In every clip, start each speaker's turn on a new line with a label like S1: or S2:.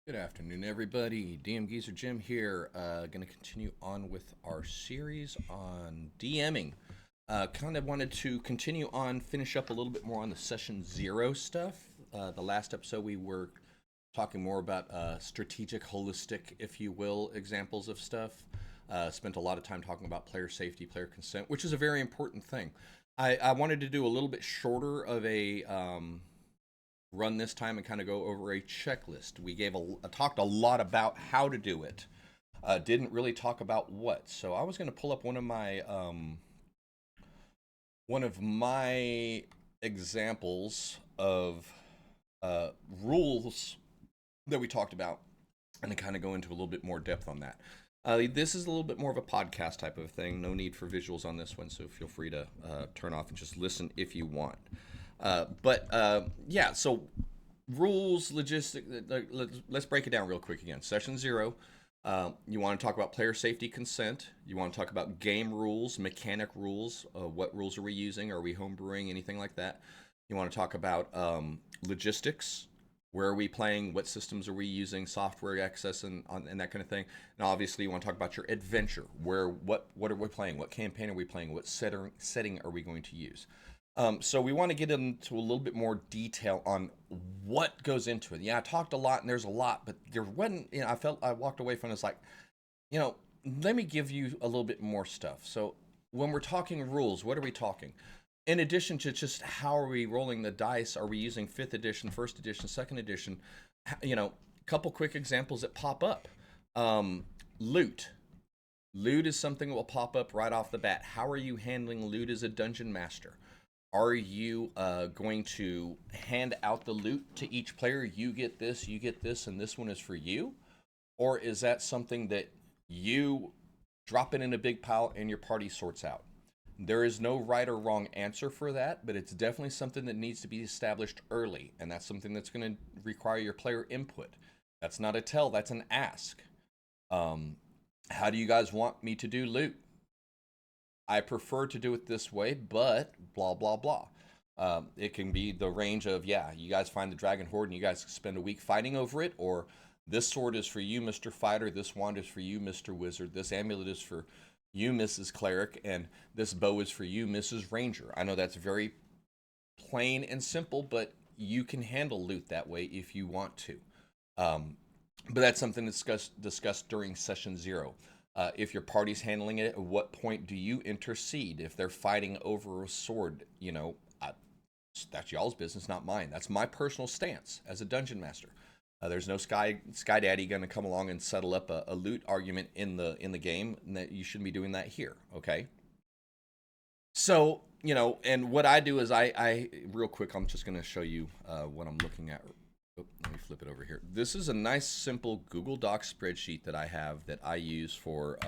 S1: Good afternoon, everybody. DMGeezerjim here. Going to continue on with our series on DMing. Kind of wanted to continue on, finish up a little bit more on the session zero stuff. The last episode we were talking more about strategic, holistic, if you will, examples of stuff. Spent a lot of time talking about player safety, player consent, which is a very important thing. I wanted to do a little bit shorter of a run this time and kind of go over a checklist. We talked a lot about how to do it. Didn't really talk about what. So I was going to pull up one of my examples of rules that we talked about, and to kind of go into a little bit more depth on that. This is a little bit more of a podcast type of thing. No need for visuals on this one, so feel free to turn off and just listen if you want. Yeah, so rules, let's break it down real quick again. Session zero, you want to talk about player safety consent. You want to talk about game rules, mechanic rules. What rules are we using? Are we homebrewing? Anything like that? You want to talk about logistics. Where are we playing? What systems are we using? Software access and that kind of thing. And obviously, you want to talk about your adventure. What are we playing? What campaign are we playing? What setting are we going to use? So we want to get into a little bit more detail on what goes into it. Yeah, I talked a lot, and there's a lot, but there wasn't. I walked away from this like, let me give you a little bit more stuff. So when we're talking rules, what are we talking? In addition to just how are we rolling the dice? Are we using 5th edition, 1st edition, 2nd edition? A couple quick examples that pop up. Loot. Loot is something that will pop up right off the bat. How are you handling loot as a dungeon master? Are you going to hand out the loot to each player? You get this, and this one is for you? Or is that something that you drop it in a big pile and your party sorts out? There is no right or wrong answer for that, but it's definitely something that needs to be established early, and that's something that's going to require your player input. That's not a tell, that's an ask. How do you guys want me to do loot? I prefer to do it this way, but blah, blah, blah. It can be the range of, yeah, you guys find the dragon horde and you guys spend a week fighting over it, or this sword is for you, Mr. Fighter, this wand is for you, Mr. Wizard, this amulet is for you, Mrs. Cleric, and this bow is for you, Mrs. Ranger. I know that's very plain and simple, but you can handle loot that way if you want to. But that's something that's discussed during session zero. If your party's handling it, at what point do you intercede? If they're fighting over a sword, that's y'all's business, not mine. That's my personal stance as a dungeon master. There's no Sky Daddy going to come along and settle up a loot argument in the game, and that you shouldn't be doing that here. Okay. So and what I do is I real quick, I'm just going to show you what I'm looking at. Oh, let me flip it over here. This is a nice, simple Google Docs spreadsheet that I have that I use for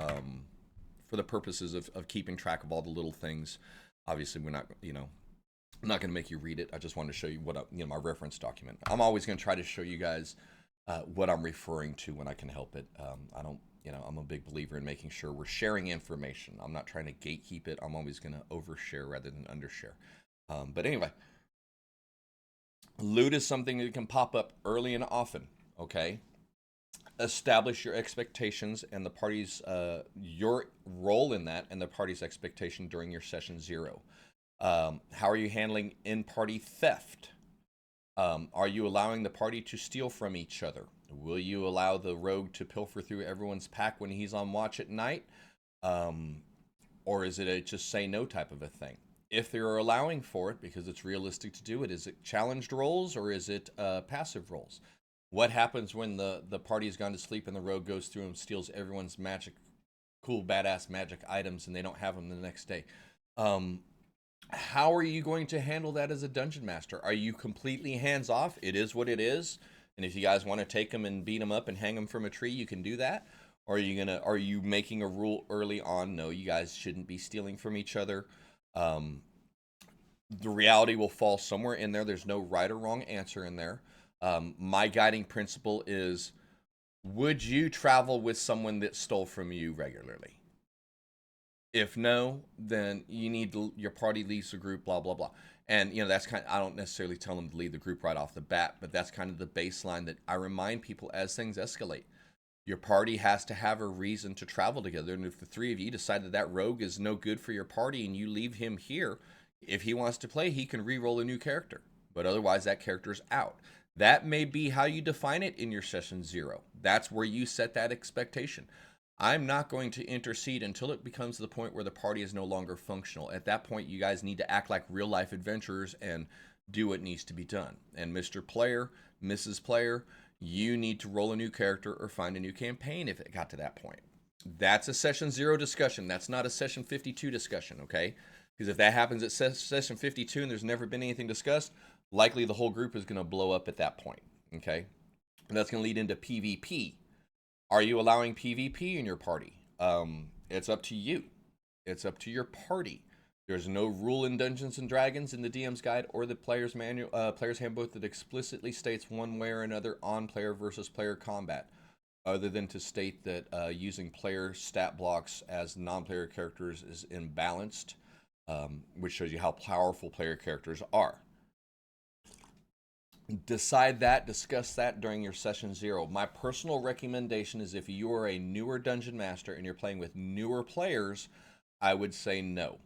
S1: the purposes of keeping track of all the little things. Obviously, we're not, I'm not going to make you read it. I just wanted to show you my reference document. I'm always going to try to show you guys what I'm referring to when I can help it. I don't, I'm a big believer in making sure we're sharing information. I'm not trying to gatekeep it. I'm always going to overshare rather than undershare. But anyway. Loot is something that can pop up early and often, okay? Establish your expectations and the party's, your role in that and the party's expectation during your session zero. How are you handling in-party theft? Are you allowing the party to steal from each other? Will you allow the rogue to pilfer through everyone's pack when he's on watch at night? Or is it a just say no type of a thing? If they're allowing for it, because it's realistic to do it, is it challenged rolls or is it passive rolls? What happens when the party's gone to sleep and the rogue goes through and steals everyone's cool, badass magic items and they don't have them the next day? How are you going to handle that as a dungeon master? Are you completely hands off? It is what it is. And if you guys want to take them and beat them up and hang them from a tree, you can do that. Or are you making a rule early on? No, you guys shouldn't be stealing from each other. The reality will fall somewhere in there. There's no right or wrong answer in there. My guiding principle is, would you travel with someone that stole from you regularly? If no, then your party leaves the group, blah, blah, blah. And that's kind of, I don't necessarily tell them to leave the group right off the bat, but that's kind of the baseline that I remind people as things escalate. Your party has to have a reason to travel together. And if the three of you decide that that rogue is no good for your party and you leave him here, if he wants to play, he can re-roll a new character. But otherwise, that character's out. That may be how you define it in your session 0. That's where you set that expectation. I'm not going to intercede until it becomes the point where the party is no longer functional. At that point, you guys need to act like real life adventurers and do what needs to be done. And Mr. Player, Mrs. Player, you need to roll a new character or find a new campaign if it got to that point. That's a session 0 discussion. That's not a session 52 discussion, okay? Because if that happens at session 52 and there's never been anything discussed, likely the whole group is going to blow up at that point, okay? And that's going to lead into PvP. Are you allowing PvP in your party? It's up to you. It's up to your party. There's no rule in Dungeons and Dragons in the DM's Guide or the Player's Manual, Player's Handbook that explicitly states one way or another on player versus player combat, other than to state that using player stat blocks as non-player characters is imbalanced, which shows you how powerful player characters are. Decide that, discuss that during your session 0. My personal recommendation is if you are a newer dungeon master and you're playing with newer players, I would say no.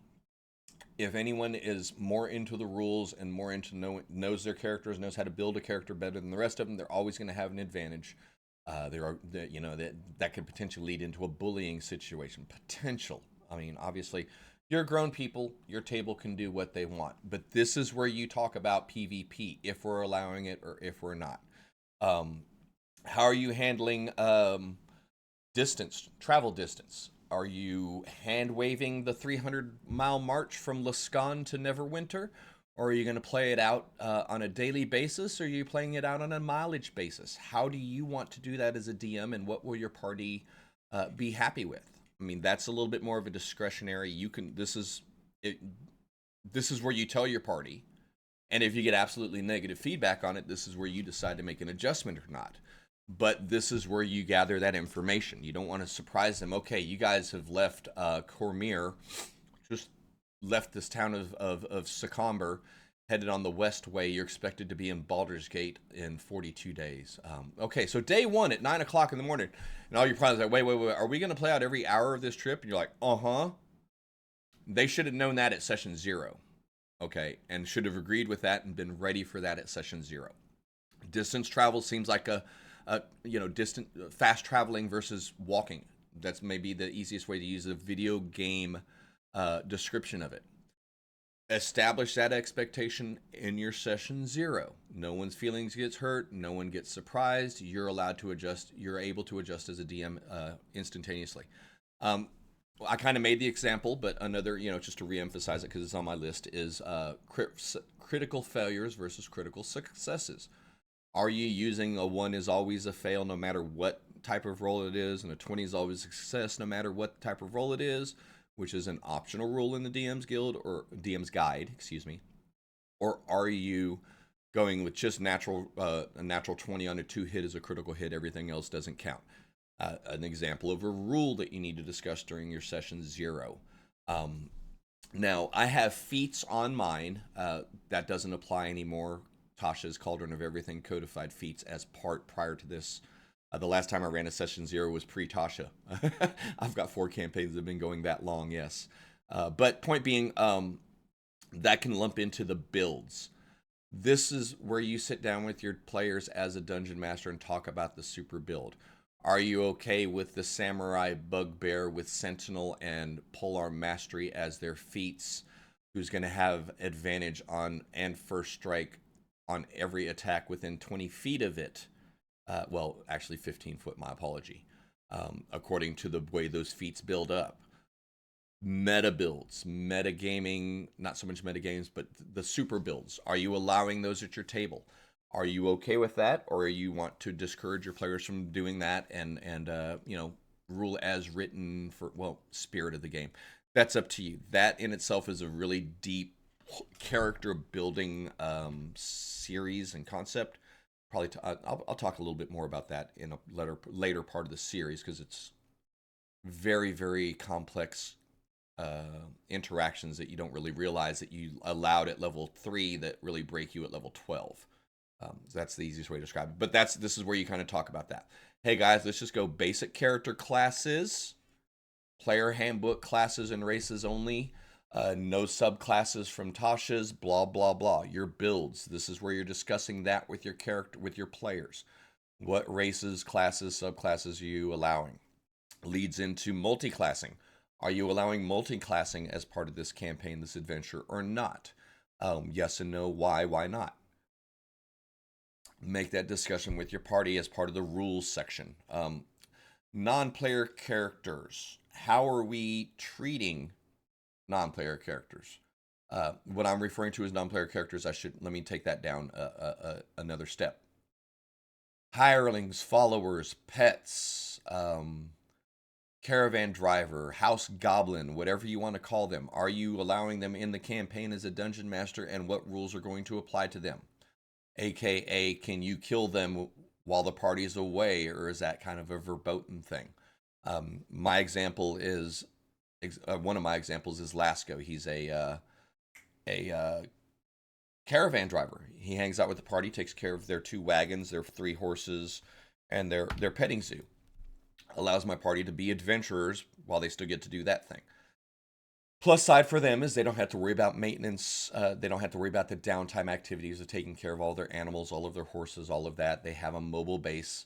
S1: If anyone is more into the rules and more into knows their characters, knows how to build a character better than the rest of them, they're always going to have an advantage. That could potentially lead into a bullying situation. Potential. I mean, obviously, you're grown people. Your table can do what they want. But this is where you talk about PvP, if we're allowing it or if we're not. How are you handling travel distance? Are you hand-waving the 300-mile march from Lascaux to Neverwinter? Or are you going to play it out on a daily basis? Or are you playing it out on a mileage basis? How do you want to do that as a DM, and what will your party be happy with? I mean, that's a little bit more of a discretionary. This is where you tell your party, and if you get absolutely negative feedback on it, this is where you decide to make an adjustment or not. But this is where you gather that information. You don't want to surprise them. Okay, you guys have left Cormier, just left this town of Secomber, headed on the west way. You're expected to be in Baldur's Gate in 42 days. Okay, so day 1 at 9 o'clock in the morning, and all your players are like, wait, are we going to play out every hour of this trip? And you're like, uh-huh. They should have known that at session 0, okay, and should have agreed with that and been ready for that at session 0. Distance travel seems like distant, fast traveling versus walking. That's maybe the easiest way to use a video game description of it. Establish that expectation in your session 0. No one's feelings gets hurt. No one gets surprised. You're allowed to adjust. You're able to adjust as a DM instantaneously. I kind of made the example, but another, just to reemphasize it because it's on my list, is critical failures versus critical successes. Are you using a 1 is always a fail no matter what type of roll it is, and a 20 is always a success no matter what type of roll it is, which is an optional rule in the DM's Guild or DM's Guide, or are you going with just a natural 20 on a 2 hit is a critical hit, everything else doesn't count? An example of a rule that you need to discuss during your session 0. Now, I have feats on mine. That doesn't apply anymore. Tasha's Cauldron of Everything codified feats as prior to this. The last time I ran a session 0 was pre-Tasha. I've got 4 campaigns that have been going that long, yes. But point being, that can lump into the builds. This is where you sit down with your players as a dungeon master and talk about the super build. Are you okay with the Samurai Bugbear with Sentinel and Polearm Mastery as their feats, who's going to have advantage on and first strike on every attack within 20 feet of it? Well, actually 15 foot, my apology. According to the way those feats build up. Meta builds, meta gaming, not so much meta games, but the super builds. Are you allowing those at your table? Are you okay with that, or you want to discourage your players from doing that and rule as written for, spirit of the game? That's up to you. That in itself is a really deep character building series and concept. Probably I'll talk a little bit more about that in a later part of the series because it's very, very complex interactions that you don't really realize that you allowed at level 3 that really break you at level 12. That's the easiest way to describe it. But this is where you kind of talk about that. Hey guys, let's just go basic character classes, player handbook classes and races only. No subclasses from Tasha's, blah blah blah. Your builds. This is where you're discussing that with your character, with your players. What races, classes, subclasses are you allowing? Leads into multi-classing. Are you allowing multi-classing as part of this campaign, this adventure, or not? Yes and no. Why not? Make that discussion with your party as part of the rules section. Non-player characters. How are we treating non-player characters? What I'm referring to as non-player characters, let me take that down another step. Hirelings, followers, pets, caravan driver, house goblin, whatever you want to call them. Are you allowing them in the campaign as a dungeon master, and what rules are going to apply to them? AKA, can you kill them while the party is away, or is that kind of a verboten thing? My example is one of my examples is Lasco. He's a caravan driver. He hangs out with the party, takes care of their 2 wagons, their 3 horses, and their petting zoo. Allows my party to be adventurers while they still get to do that thing. Plus side for them is they don't have to worry about maintenance. They don't have to worry about the downtime activities of taking care of all their animals, all of their horses, all of that. They have a mobile base.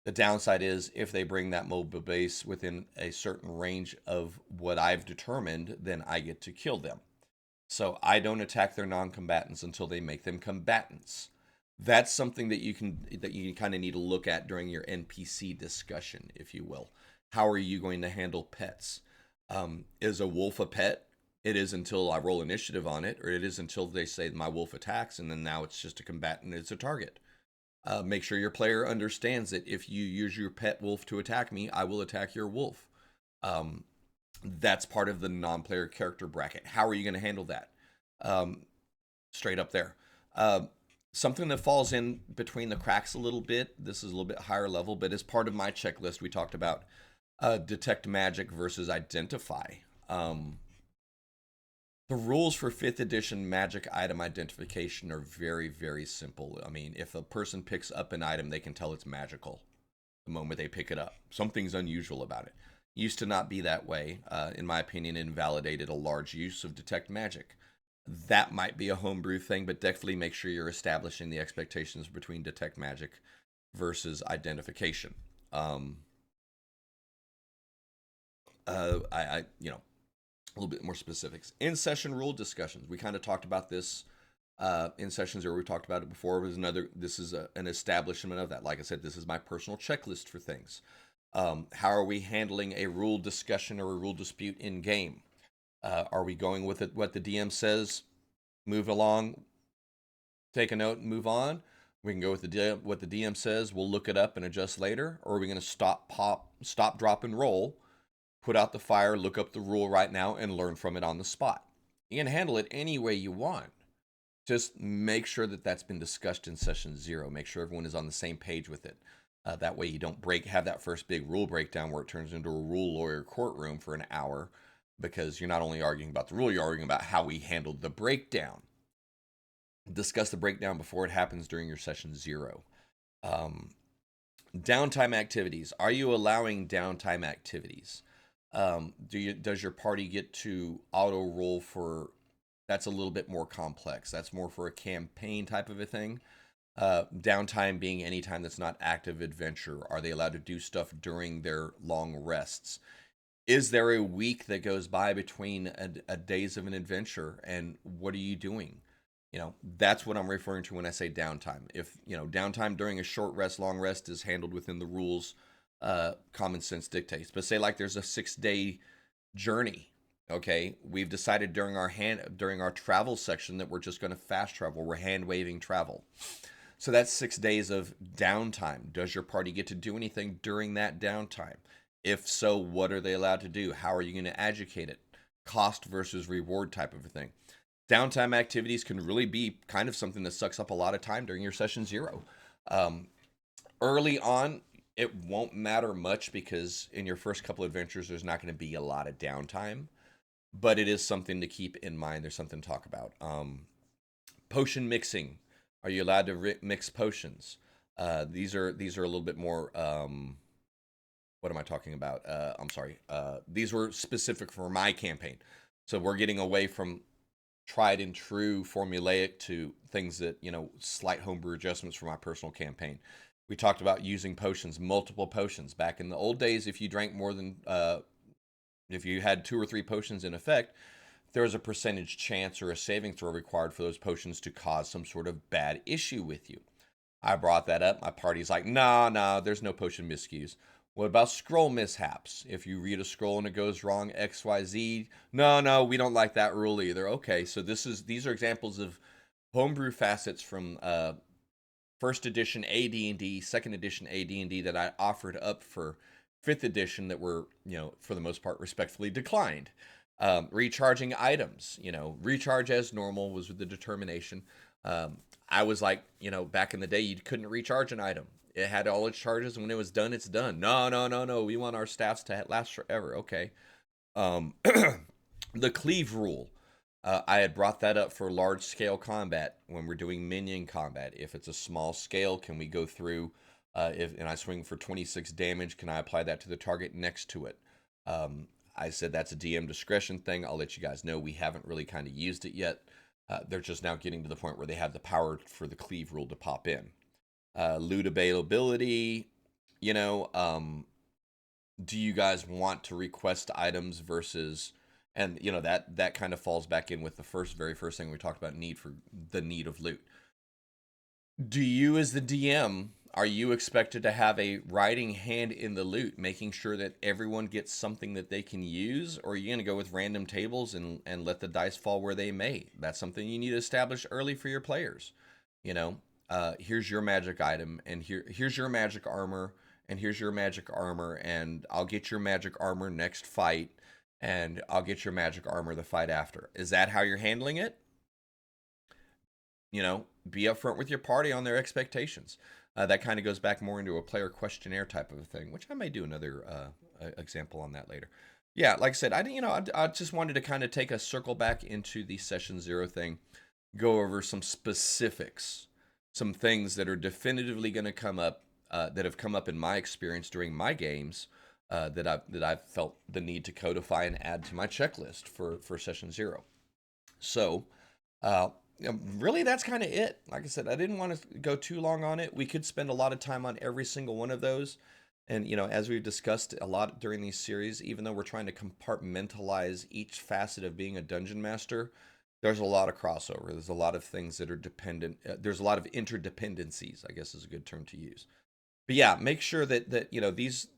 S1: The downside is if they bring that mobile base within a certain range of what I've determined, then I get to kill them. So I don't attack their non-combatants until they make them combatants. That's something that you kind of need to look at during your NPC discussion, if you will. How are you going to handle pets? Is a wolf a pet? It is until I roll initiative on it, or it is until they say my wolf attacks, and then now it's just a combatant, it's a target. Make sure your player understands that if you use your pet wolf to attack me, I will attack your wolf. That's part of the non-player character bracket. How are you going to handle that? Straight up there. Something that falls in between the cracks a little bit, this is a little bit higher level, but as part of my checklist, we talked about detect magic versus identify. The rules for 5th edition magic item identification are very, very simple. I mean, if a person picks up an item, they can tell it's magical the moment they pick it up. Something's unusual about it. Used to not be that way. In my opinion, it invalidated a large use of detect magic. That might be a homebrew thing, but definitely make sure you're establishing the expectations between detect magic versus identification. A little bit more specifics. In-session rule discussions. We kind of talked about this in sessions where we talked about it before. This is an establishment of that. Like I said, this is my personal checklist for things. How are we handling a rule discussion or a rule dispute in game? Are we going with it, what the DM says, move along, take a note and move on? We can go with what the DM says, we'll look it up and adjust later. Or are we going to stop, drop, and roll, put out the fire, look up the rule right now, and learn from it on the spot? You can handle it any way you want. Just make sure that that's been discussed in session 0. Make sure everyone is on the same page with it. That way you don't have that first big rule breakdown where it turns into a rule lawyer courtroom for an hour, because you're not only arguing about the rule, you're arguing about how we handled the breakdown. Discuss the breakdown before it happens during your session 0. Downtime activities. Are you allowing downtime activities? Does your party get to auto roll for? That's a little bit more complex. That's more for a campaign type of a thing. Downtime being any time that's not active adventure. Are they allowed to do stuff during their long rests? Is there a week that goes by between a days of an adventure, and what are you doing? That's what I'm referring to when I say downtime. If, downtime during a short rest, long rest is handled within the rules, common sense dictates. But say like there's a 6-day journey. Okay, we've decided during our travel section that we're just going to fast travel. We're hand waving travel. So that's 6 days of downtime. Does your party get to do anything during that downtime? If so, what are they allowed to do? How are you going to educate it? Cost versus reward type of a thing. Downtime activities can really be kind of something that sucks up a lot of time during your session 0. Early on, it won't matter much because in your first couple adventures, there's not going to be a lot of downtime. but it is something to keep in mind. There's something to talk about. Potion mixing. Are you allowed to mix potions? These are a little bit more. What am I talking about? I'm sorry. These were specific for my campaign, so we're getting away from tried and true formulaic to things that, slight homebrew adjustments for my personal campaign. We talked about using potions, multiple potions. Back in the old days, if you drank more than, if you had 2 or 3 potions in effect, there was a percentage chance or a saving throw required for those potions to cause some sort of bad issue with you. I brought that up. My party's like, nah, there's no potion miscues. What about scroll mishaps? If you read a scroll and it goes wrong, XYZ. No, we don't like that rule either. Okay, so these are examples of homebrew facets from first edition AD&D, second edition AD&D that I offered up for fifth edition that were, for the most part, respectfully declined. Recharging items, recharge as normal was the determination. I was like, back in the day, you couldn't recharge an item. It had all its charges, and when it was done, it's done. No. We want our staffs to last forever. Okay. The cleave rule. I had brought that up for large scale combat when we're doing minion combat. If it's a small scale, can we go through? And I swing for 26 damage, can I apply that to the target next to it? I said that's a DM discretion thing. I'll let you guys know we haven't really kind of used it yet. They're just now getting to the point where they have the power for the cleave rule to pop in. Loot availability, do you guys want to request items versus, and that kind of falls back in with the very first thing we talked about, the need of loot. Do you, as the DM, are you expected to have a writing hand in the loot, making sure that everyone gets something that they can use, or are you going to go with random tables and let the dice fall where they may? That's something you need to establish early for your players. Here's your magic item, and here's your magic armor, and here's your magic armor, and I'll get your magic armor next fight, and I'll get your magic armor the fight after. Is that how you're handling it? Be upfront with your party on their expectations. That kind of goes back more into a player questionnaire type of a thing, which I may do another example on that later. Yeah, like I said, I just wanted to kind of take a circle back into the session 0 thing, go over some specifics, some things that are definitively going to come up, that have come up in my experience during my games, that I've felt the need to codify and add to my checklist for session 0. So, really, that's kind of it. Like I said, I didn't want to go too long on it. We could spend a lot of time on every single one of those. And, as we've discussed a lot during these series, even though we're trying to compartmentalize each facet of being a dungeon master, there's a lot of crossover. There's a lot of things that are dependent. There's a lot of interdependencies, I guess is a good term to use. But yeah, make sure that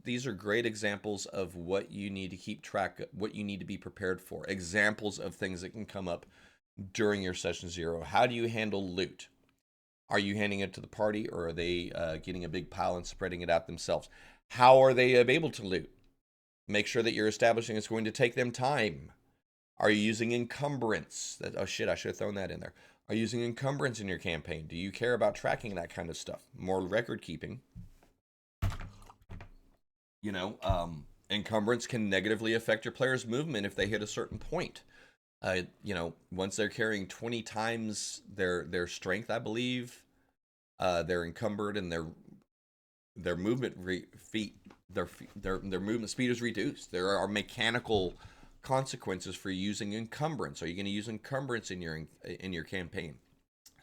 S1: these are great examples of what you need to keep track of, what you need to be prepared for. Examples of things that can come up during your session 0. How do you handle loot? Are you handing it to the party, or are they getting a big pile and spreading it out themselves? How are they able to loot? Make sure that you're establishing it's going to take them time. Are you using encumbrance? Oh shit, I should have thrown that in there. Are you using encumbrance in your campaign? Do you care about tracking that kind of stuff? More record keeping. Encumbrance can negatively affect your player's movement if they hit a certain point. Once they're carrying 20 times their strength, I believe, they're encumbered, and their movement their movement speed is reduced. There are mechanical consequences for using encumbrance. Are you going to use encumbrance in your campaign?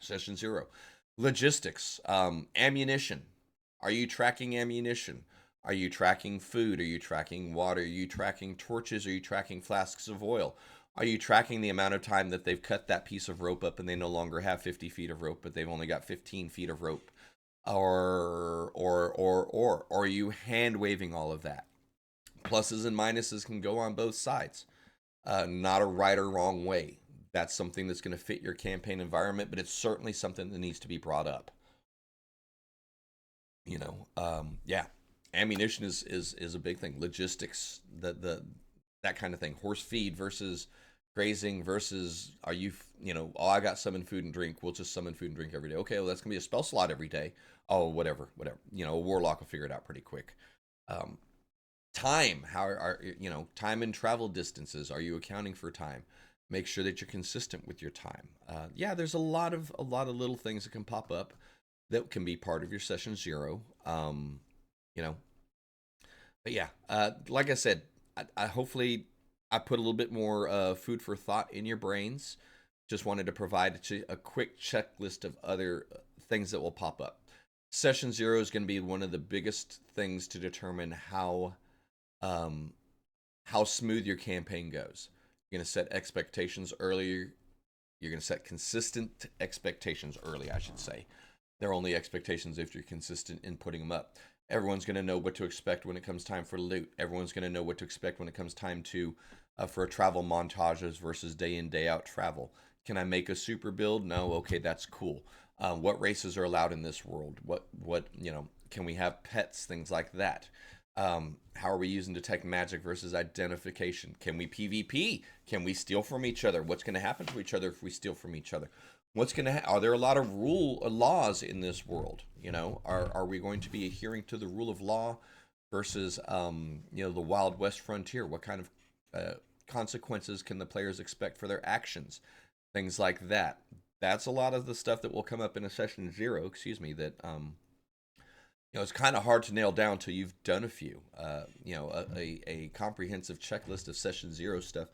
S1: Session 0. Logistics, ammunition. Are you tracking ammunition? Are you tracking food? Are you tracking water? Are you tracking torches? Are you tracking flasks of oil? Are you tracking the amount of time that they've cut that piece of rope up and they no longer have 50 feet of rope, but they've only got 15 feet of rope? Or are you hand waving all of that? Pluses and minuses can go on both sides. Not a right or wrong way. That's something that's going to fit your campaign environment, but it's certainly something that needs to be brought up. Yeah. Ammunition is a big thing. Logistics, that kind of thing. Horse feed versus grazing versus, I got summon food and drink. We'll just summon food and drink every day. Okay, well, that's going to be a spell slot every day. Oh, whatever. A warlock will figure it out pretty quick. Time, how are you know, time and travel distances, are you accounting for time? Make sure that you're consistent with your time. Yeah, there's a lot of little things that can pop up that can be part of your session zero. You know, but yeah, like I said, I hopefully I put a little bit more food for thought in your brains. Just wanted to provide a quick checklist of other things that will pop up. Session zero is going to be one of the biggest things to determine um, how smooth your campaign goes. You're going to set expectations early. You're going to set consistent expectations early, I should say. They're only expectations if you're consistent in putting them up. Everyone's going to know what to expect when it comes time for loot. Everyone's going to know what to expect when it comes time to for travel montages versus day in day out travel. Can I make a super build? No. Okay, that's cool. What races are allowed in this world? What can we have pets? Things like that. How are we using detect magic versus identification? Can we PvP? Can we steal from each other? What's going to happen to each other if we steal from each other? Are there a lot of laws in this world? Are we going to be adhering to the rule of law versus the Wild West frontier? What kind of consequences can the players expect for their actions? Things like that. That's a lot of the stuff that will come up in a session zero. Excuse me. That it's kind of hard to nail down till you've done a few. A comprehensive checklist of session zero stuff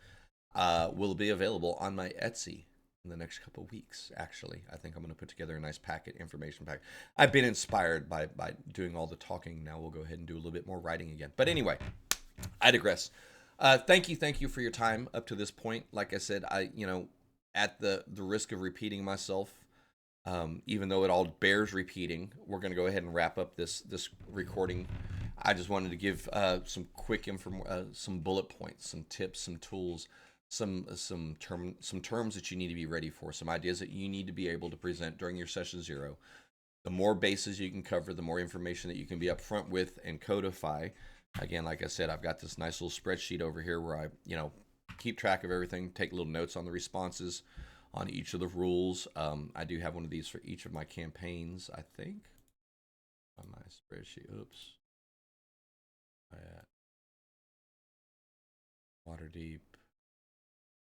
S1: will be available on my Etsy in the next couple of weeks. Actually, I think I'm going to put together a nice information pack. I've been inspired by doing all the talking. Now we'll go ahead and do a little bit more writing again. But anyway, I digress. Thank you for your time up to this point. Like I said, at the risk of repeating myself, even though it all bears repeating, we're going to go ahead and wrap up this recording. I just wanted to give some quick some bullet points, some tips, some tools, some terms that you need to be ready for, some ideas that you need to be able to present during your session zero. The more bases you can cover, the more information that you can be upfront with and codify. Again, like I said, I've got this nice little spreadsheet over here where I keep track of everything, take little notes on the responses on each of the rules. I do have one of these for each of my campaigns, I think, on my spreadsheet. Oops. Waterdeep,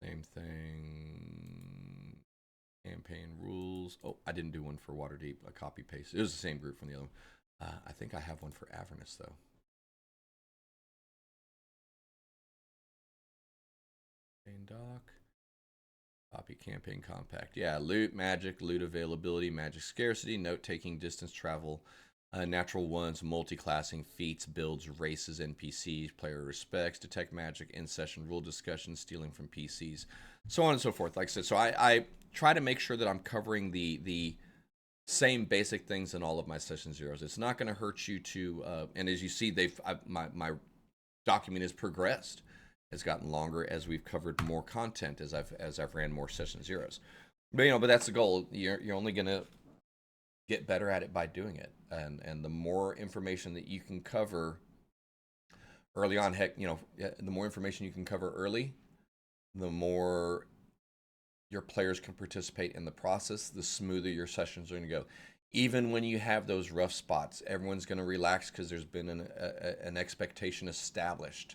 S1: same thing. Campaign rules. Oh, I didn't do one for Waterdeep. A copy paste. It was the same group from the other one. I think I have one for Avernus though. Campaign doc. Copy campaign compact. Yeah, loot, magic, loot availability, magic scarcity, note taking, distance travel, natural ones, multi-classing, feats, builds, races, NPCs, player respects, detect magic, in session rule discussion, stealing from PCs, so on and so forth. Like I said, so I try to make sure that I'm covering the same basic things in all of my session zeros. It's not going to hurt you to, and as you see, my document has progressed. Has gotten longer as we've covered more content as I've ran more session zeros. But that's the goal. You're only gonna get better at it by doing it, and the more information that you can cover early on, the more information you can cover early, the more your players can participate in the process, the smoother your sessions are going to go. Even when you have those rough spots, everyone's going to relax because there's been an expectation established.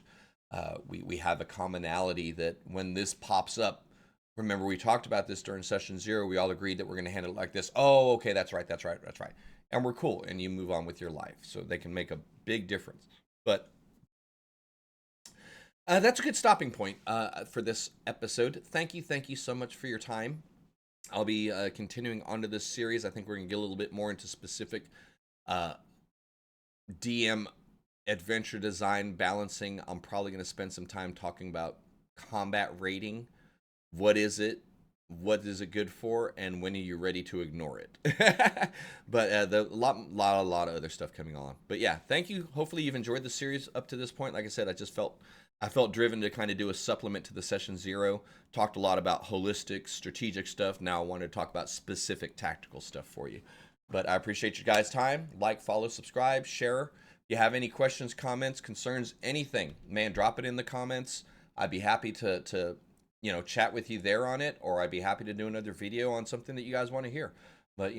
S1: We have a commonality that when this pops up, remember we talked about this during session zero, we all agreed that we're going to handle it like this. Oh, okay, that's right. And we're cool, and you move on with your life. So they can make a big difference. But that's a good stopping point for this episode. Thank you so much for your time. I'll be continuing onto this series. I think we're going to get a little bit more into specific DM adventure design balancing. I'm probably going to spend some time talking about combat rating. What is it? What is it good for? And when are you ready to ignore it? But a lot of other stuff coming on. But yeah, thank you. Hopefully you've enjoyed the series up to this point. Like I said, I felt driven to kind of do a supplement to the session zero. Talked a lot about holistic, strategic stuff. Now I wanted to talk about specific tactical stuff for you. But I appreciate you guys' time. Like, follow, subscribe, share. If you have any questions, comments, concerns, anything, man, drop it in the comments. I'd be happy to chat with you there on it, or I'd be happy to do another video on something that you guys want to hear. But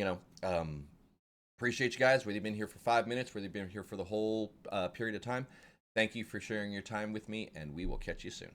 S1: appreciate you guys, whether you've been here for 5 minutes, whether you've been here for the whole period of time. Thank you for sharing your time with me, and we will catch you soon.